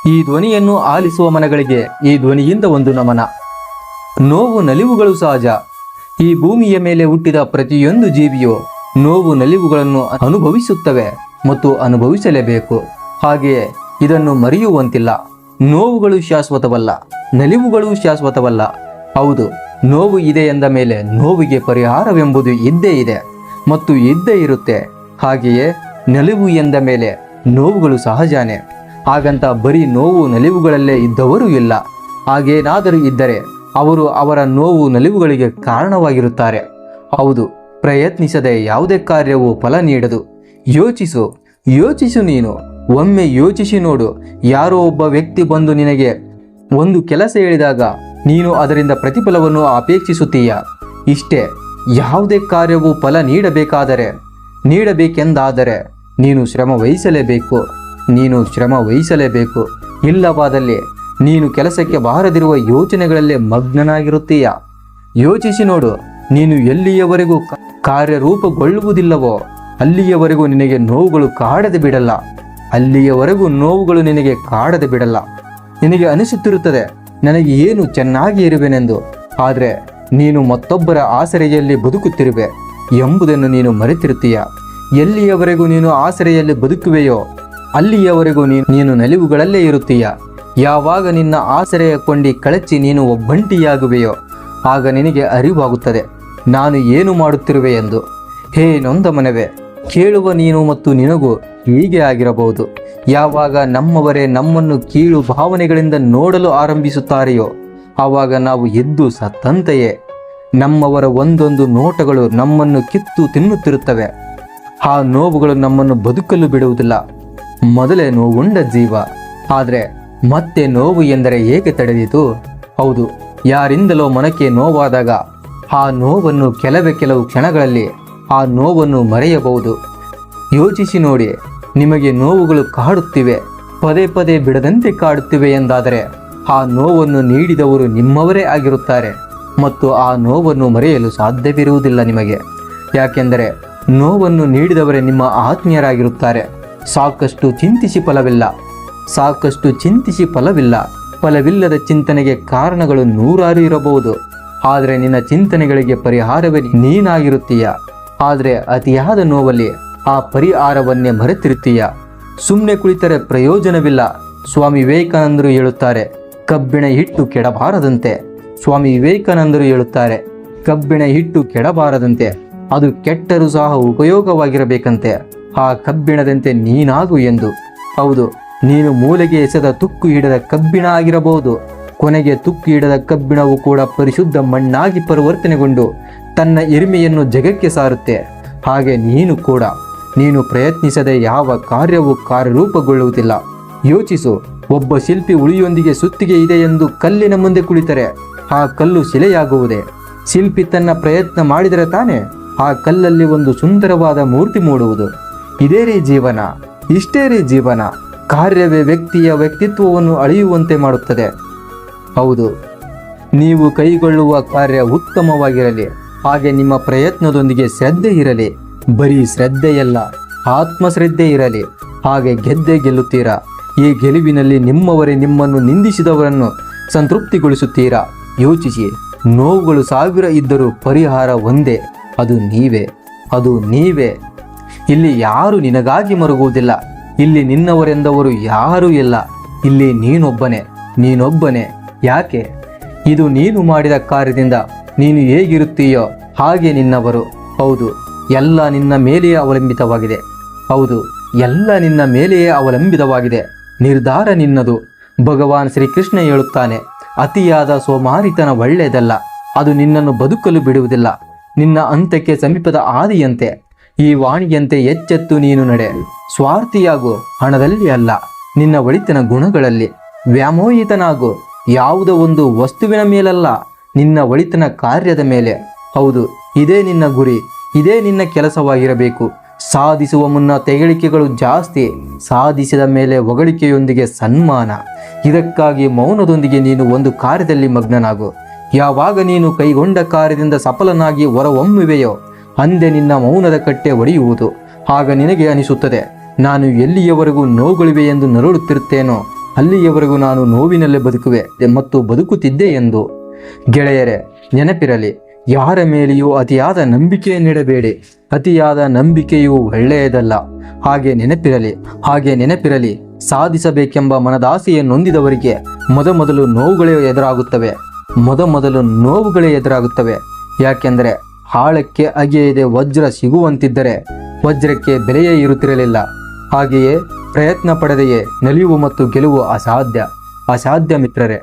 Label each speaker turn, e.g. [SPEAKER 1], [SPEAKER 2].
[SPEAKER 1] ಈ ಧ್ವನಿಯನ್ನು ಆಲಿಸುವ ಮನಗಳಿಗೆ ಈ ಧ್ವನಿಯಿಂದ ಒಂದು ನಮನ. ನೋವು ನಲಿವುಗಳು ಸಹಜ. ಈ ಭೂಮಿಯ ಮೇಲೆ ಹುಟ್ಟಿದ ಪ್ರತಿಯೊಂದು ಜೀವಿಯು ನೋವು ನಲಿವುಗಳನ್ನು ಅನುಭವಿಸುತ್ತವೆ ಮತ್ತು ಅನುಭವಿಸಲೇಬೇಕು. ಹಾಗೆಯೇ ಇದನ್ನು ಮರೆಯುವಂತಿಲ್ಲ. ನೋವುಗಳು ಶಾಶ್ವತವಲ್ಲ, ನಲಿವುಗಳು ಶಾಶ್ವತವಲ್ಲ. ಹೌದು, ನೋವು ಇದೆ ಎಂದ ಮೇಲೆ ನೋವಿಗೆ ಪರಿಹಾರವೆಂಬುದು ಇದ್ದೇ ಇದೆ ಮತ್ತು ಇದ್ದೇ ಇರುತ್ತೆ. ಹಾಗೆಯೇ ನಲಿವು ಎಂದ ಮೇಲೆ ನೋವುಗಳು ಸಹಜಾನೆ. ಹಾಗಂತ ಬರೀ ನೋವು ನಲಿವುಗಳಲ್ಲೇ ಇದ್ದವರು ಇಲ್ಲ. ಹಾಗೇನಾದರೂ ಇದ್ದರೆ ಅವರು ಅವರ ನೋವು ನಲಿವುಗಳಿಗೆ ಕಾರಣವಾಗಿರುತ್ತಾರೆ. ಹೌದು, ಪ್ರಯತ್ನಿಸದೆ ಯಾವುದೇ ಕಾರ್ಯವೂ ಫಲ ನೀಡದು. ಯೋಚಿಸು ನೀನು. ಒಮ್ಮೆ ಯೋಚಿಸಿ ನೋಡು. ಯಾರೋ ಒಬ್ಬ ವ್ಯಕ್ತಿ ಬಂದು ನಿನಗೆ ಒಂದು ಕೆಲಸ ಹೇಳಿದಾಗ ನೀನು ಅದರಿಂದ ಪ್ರತಿಫಲವನ್ನು ಅಪೇಕ್ಷಿಸುತ್ತೀಯ. ಇಷ್ಟೇ. ಯಾವುದೇ ಕಾರ್ಯವೂ ಫಲ ನೀಡಬೇಕೆಂದಾದರೆ ನೀನು ಶ್ರಮ ವಹಿಸಲೇಬೇಕು. ಇಲ್ಲವಾದಲ್ಲಿ ನೀನು ಕೆಲಸಕ್ಕೆ ಬಾರದಿರುವ ಯೋಚನೆಗಳಲ್ಲೇ ಮಗ್ನನಾಗಿರುತ್ತೀಯ. ಯೋಚಿಸಿ ನೋಡು. ನೀನು ಎಲ್ಲಿಯವರೆಗೂ ಕಾರ್ಯರೂಪಗೊಳ್ಳುವುದಿಲ್ಲವೋ ಅಲ್ಲಿಯವರೆಗೂ ನಿನಗೆ ನೋವುಗಳು ಕಾಡದೆ ಬಿಡಲ್ಲ. ನಿನಗೆ ಅನಿಸುತ್ತಿರುತ್ತದೆ, ನನಗೆ ಏನು ಚೆನ್ನಾಗಿ ಇರುವೆನೆಂದು. ಆದರೆ ನೀನು ಮತ್ತೊಬ್ಬರ ಆಸರೆಯಲ್ಲಿ ಬದುಕುತ್ತಿರುವೆ ಎಂಬುದನ್ನು ನೀನು ಮರೆತಿರುತ್ತೀಯ. ಎಲ್ಲಿಯವರೆಗೂ ನೀನು ಆಸರೆಯಲ್ಲಿ ಬದುಕುವೆಯೋ ಅಲ್ಲಿಯವರೆಗೂ ನೀನು ನಲಿವುಗಳಲ್ಲೇ ಇರುತ್ತೀಯ. ಯಾವಾಗ ನಿನ್ನ ಆಸರೆಯ ಕೊಂಡಿ ಕಳಚಿ ನೀನು ಒಬ್ಬಂಟಿಯಾಗುವೆಯೋ ಆಗ ನಿನಗೆ ಅರಿವಾಗುತ್ತದೆ ನಾನು ಏನು ಮಾಡುತ್ತಿರುವೆ ಎಂದು. ಹೇ ನೊಂದ ಮನವೇ, ಕೇಳುವ ನೀನು ಮತ್ತು ನಿನಗೂ ಹೀಗೆ ಆಗಿರಬಹುದು. ಯಾವಾಗ ನಮ್ಮವರೇ ನಮ್ಮನ್ನು ಕೀಳು ಭಾವನೆಗಳಿಂದ ನೋಡಲು ಆರಂಭಿಸುತ್ತಾರೆಯೋ ಆವಾಗ ನಾವು ಎದ್ದು ಸತ್ತಂತೆಯೇ. ನಮ್ಮವರ ಒಂದೊಂದು ನೋಟಗಳು ನಮ್ಮನ್ನು ಕಿತ್ತು ತಿನ್ನುತ್ತಿರುತ್ತವೆ. ಆ ನೋವುಗಳು ನಮ್ಮನ್ನು ಬದುಕಲು ಬಿಡುವುದಿಲ್ಲ. ಮೊದಲೇ ನೋವುಂಡ ಜೀವ, ಆದರೆ ಮತ್ತೆ ನೋವು ಎಂದರೆ ಏಕೆ ತಡೆದಿತು? ಹೌದು, ಯಾರಿಂದಲೋ ಮನಕ್ಕೆ ನೋವಾದಾಗ ಆ ನೋವನ್ನು ಕೆಲವು ಕ್ಷಣಗಳಲ್ಲಿ ಆ ನೋವನ್ನು ಮರೆಯಬಹುದು. ಯೋಚಿಸಿ ನೋಡಿ. ನಿಮಗೆ ನೋವುಗಳು ಕಾಡುತ್ತಿವೆ, ಪದೇ ಬಿಡದಂತೆ ಕಾಡುತ್ತಿವೆ ಎಂದಾದರೆ ಆ ನೋವನ್ನು ನೀಡಿದವರು ನಿಮ್ಮವರೇ ಆಗಿರುತ್ತಾರೆ ಮತ್ತು ಆ ನೋವನ್ನು ಮರೆಯಲು ಸಾಧ್ಯವಿರುವುದಿಲ್ಲ ನಿಮಗೆ. ಯಾಕೆಂದರೆ ನೋವನ್ನು ನೀಡಿದವರೇ ನಿಮ್ಮ ಆತ್ಮೀಯರಾಗಿರುತ್ತಾರೆ. ಸಾಕಷ್ಟು ಚಿಂತಿಸಿ ಫಲವಿಲ್ಲ. ಫಲವಿಲ್ಲದ ಚಿಂತನೆಗೆ ಕಾರಣಗಳು ನೂರಾರು ಇರಬಹುದು. ಆದರೆ ನಿನ್ನ ಚಿಂತನೆಗಳಿಗೆ ಪರಿಹಾರವೇ ನೀನಾಗಿರುತ್ತೀಯ. ಆದರೆ ಅತಿಯಾದ ನೋವಲ್ಲಿ ಆ ಪರಿಹಾರವನ್ನೇ ಮರೆತಿರುತ್ತೀಯ. ಸುಮ್ಮನೆ ಕುಳಿತರೆ ಪ್ರಯೋಜನವಿಲ್ಲ. ಸ್ವಾಮಿ ವಿವೇಕಾನಂದರು ಹೇಳುತ್ತಾರೆ, ಕಬ್ಬಿಣ ಹಿಟ್ಟು ಕೆಡಬಾರದಂತೆ. ಅದು ಕೆಟ್ಟರೂ ಸಹ ಉಪಯೋಗವಾಗಿರಬೇಕಂತೆ. ಆ ಕಬ್ಬಿಣದಂತೆ ನೀನಾಗು ಎಂದು. ಹೌದು, ನೀನು ಮೂಲೆಗೆ ಎಸೆದ ತುಕ್ಕು ಹಿಡದ ಕಬ್ಬಿಣ ಆಗಿರಬಹುದು. ಕೊನೆಗೆ ತುಕ್ಕು ಹಿಡದ ಕಬ್ಬಿಣವು ಕೂಡ ಪರಿಶುದ್ಧ ಮಣ್ಣಾಗಿ ಪರಿವರ್ತನೆಗೊಂಡು ತನ್ನ ಎರಿಮೆಯನ್ನು ಜಗಕ್ಕೆ ಸಾರುತ್ತೆ. ಹಾಗೆ ನೀನು ಪ್ರಯತ್ನಿಸದೆ ಯಾವ ಕಾರ್ಯವೂ ಕಾರ್ಯರೂಪಗೊಳ್ಳುವುದಿಲ್ಲ. ಯೋಚಿಸು. ಒಬ್ಬ ಶಿಲ್ಪಿ ಉಳಿಯೊಂದಿಗೆ ಸುತ್ತಿಗೆ ಇದೆ ಎಂದು ಕಲ್ಲಿನ ಮುಂದೆ ಕುಳಿತರೆ ಆ ಕಲ್ಲು ಶಿಲೆಯಾಗುವುದೇ? ಶಿಲ್ಪಿ ತನ್ನ ಪ್ರಯತ್ನ ಮಾಡಿದರೆ ತಾನೇ ಆ ಕಲ್ಲಲ್ಲಿ ಒಂದು ಸುಂದರವಾದ ಮೂರ್ತಿ ಮೂಡುವುದು. ಇಷ್ಟೇ ರೀ ಜೀವನ. ಕಾರ್ಯವೇ ವ್ಯಕ್ತಿಯ ವ್ಯಕ್ತಿತ್ವವನ್ನು ಅಳೆಯುವಂತೆ ಮಾಡುತ್ತದೆ. ಹೌದು, ನೀವು ಕೈಗೊಳ್ಳುವ ಕಾರ್ಯ ಉತ್ತಮವಾಗಿರಲಿ. ಹಾಗೆ ನಿಮ್ಮ ಪ್ರಯತ್ನದೊಂದಿಗೆ ಶ್ರದ್ಧೆ ಇರಲಿ. ಬರೀ ಶ್ರದ್ಧೆಯಲ್ಲ, ಆತ್ಮಶ್ರದ್ಧೆ ಇರಲಿ. ಹಾಗೆ ಗೆಲ್ಲುತ್ತೀರಾ. ಈ ಗೆಲುವಿನಲ್ಲಿ ನಿಮ್ಮವರೇ ನಿಮ್ಮನ್ನು ನಿಂದಿಸಿದವರನ್ನು ಸಂತೃಪ್ತಿಗೊಳಿಸುತ್ತೀರಾ. ಯೋಚಿಸಿ. ನೋವುಗಳು 1000 ಇದ್ದರೂ ಪರಿಹಾರ ಒಂದೇ, ಅದು ನೀವೇ. ಇಲ್ಲಿ ಯಾರು ನಿನಗಾಗಿ ಮರುಗುವುದಿಲ್ಲ. ಇಲ್ಲಿ ನಿನ್ನವರೆಂದವರು ಯಾರೂ ಇಲ್ಲ. ಇಲ್ಲಿ ನೀನೊಬ್ಬನೇ. ಯಾಕೆ? ಇದು ನೀನು ಮಾಡಿದ ಕಾರ್ಯದಿಂದ ನೀನು ಹೇಗಿರುತ್ತೀಯೋ ಹಾಗೆ ನಿನ್ನವರು. ಹೌದು, ಎಲ್ಲ ನಿನ್ನ ಮೇಲೆಯೇ ಅವಲಂಬಿತವಾಗಿದೆ. ನಿರ್ಧಾರ ನಿನ್ನದು. ಭಗವಾನ್ ಶ್ರೀಕೃಷ್ಣ ಹೇಳುತ್ತಾನೆ, ಅತಿಯಾದ ಸೋಮಾರಿತನ ಒಳ್ಳೆಯದಲ್ಲ. ಅದು ನಿನ್ನನ್ನು ಬದುಕಲು ಬಿಡುವುದಿಲ್ಲ. ನಿನ್ನ ಅಂತ್ಯಕ್ಕೆ ಸಮೀಪದ ಆದಿಯಂತೆ. ಈ ವಾಣಿಯಂತೆ ಎಚ್ಚೆತ್ತು ನೀನು ನಡೆ. ಸ್ವಾರ್ಥಿಯಾಗು, ಹಣದಲ್ಲಿ ಅಲ್ಲ, ನಿನ್ನ ಒಳಿತಿನ ಗುಣಗಳಲ್ಲಿ. ವ್ಯಾಮೋಹಿತನಾಗು, ಯಾವುದೋ ಒಂದು ವಸ್ತುವಿನ ಮೇಲಲ್ಲ, ನಿನ್ನ ಒಳಿತಿನ ಕಾರ್ಯದ ಮೇಲೆ. ಹೌದು, ಇದೇ ನಿನ್ನ ಗುರಿ, ಇದೇ ನಿನ್ನ ಕೆಲಸವಾಗಿರಬೇಕು. ಸಾಧಿಸುವ ಮುನ್ನ ತೆಗಳಿಕೆಗಳು ಜಾಸ್ತಿ, ಸಾಧಿಸಿದ ಮೇಲೆ ಹೊಗಳಿಕೆಯೊಂದಿಗೆ ಸನ್ಮಾನ. ಇದಕ್ಕಾಗಿ ಮೌನದೊಂದಿಗೆ ನೀನು ಒಂದು ಕಾರ್ಯದಲ್ಲಿ ಮಗ್ನನಾಗು. ಯಾವಾಗ ನೀನು ಕೈಗೊಂಡ ಕಾರ್ಯದಿಂದ ಸಫಲನಾಗಿ ಹೊರಹೊಮ್ಮುವೆಯೋ ಅಂದೇ ನಿನ್ನ ಮೌನದ ಕಟ್ಟೆ ಒಡೆಯುವುದು. ಆಗ ನಿನಗೆ ಅನಿಸುತ್ತದೆ, ನಾನು ಎಲ್ಲಿಯವರೆಗೂ ನೋವುಗಳಿವೆ ಎಂದು ನರಳುತ್ತಿರುತ್ತೇನೋ ಅಲ್ಲಿಯವರೆಗೂ ನಾನು ನೋವಿನಲ್ಲೇ ಬದುಕುವೆ ಮತ್ತು ಬದುಕುತ್ತಿದ್ದೆ ಎಂದು. ಗೆಳೆಯರೇ, ನೆನಪಿರಲಿ, ಯಾರ ಮೇಲೆಯೂ ಅತಿಯಾದ ನಂಬಿಕೆಯನ್ನಿಡಬೇಡಿ. ಅತಿಯಾದ ನಂಬಿಕೆಯು ಒಳ್ಳೆಯದಲ್ಲ. ಹಾಗೆ ನೆನಪಿರಲಿ, ಸಾಧಿಸಬೇಕೆಂಬ ಮನದಾಸೆಯನ್ನೊಂದಿದವರಿಗೆ ಮೊದಮೊದಲು ನೋವುಗಳೇ ಎದುರಾಗುತ್ತವೆ. ಯಾಕೆಂದರೆ ಆಳಕ್ಕೆ ಅಗೆಯದೆ ವಜ್ರ ಸಿಗುವಂತಿದ್ದರೆ ವಜ್ರಕ್ಕೆ ಬೆಲೆಯೇ ಇರುತ್ತಿರಲಿಲ್ಲ. ಹಾಗೆಯೇ ಪ್ರಯತ್ನ ಪಡದೆಯೇ ನಲಿವು ಮತ್ತು ಗೆಲುವು ಅಸಾಧ್ಯ ಮಿತ್ರರೇ.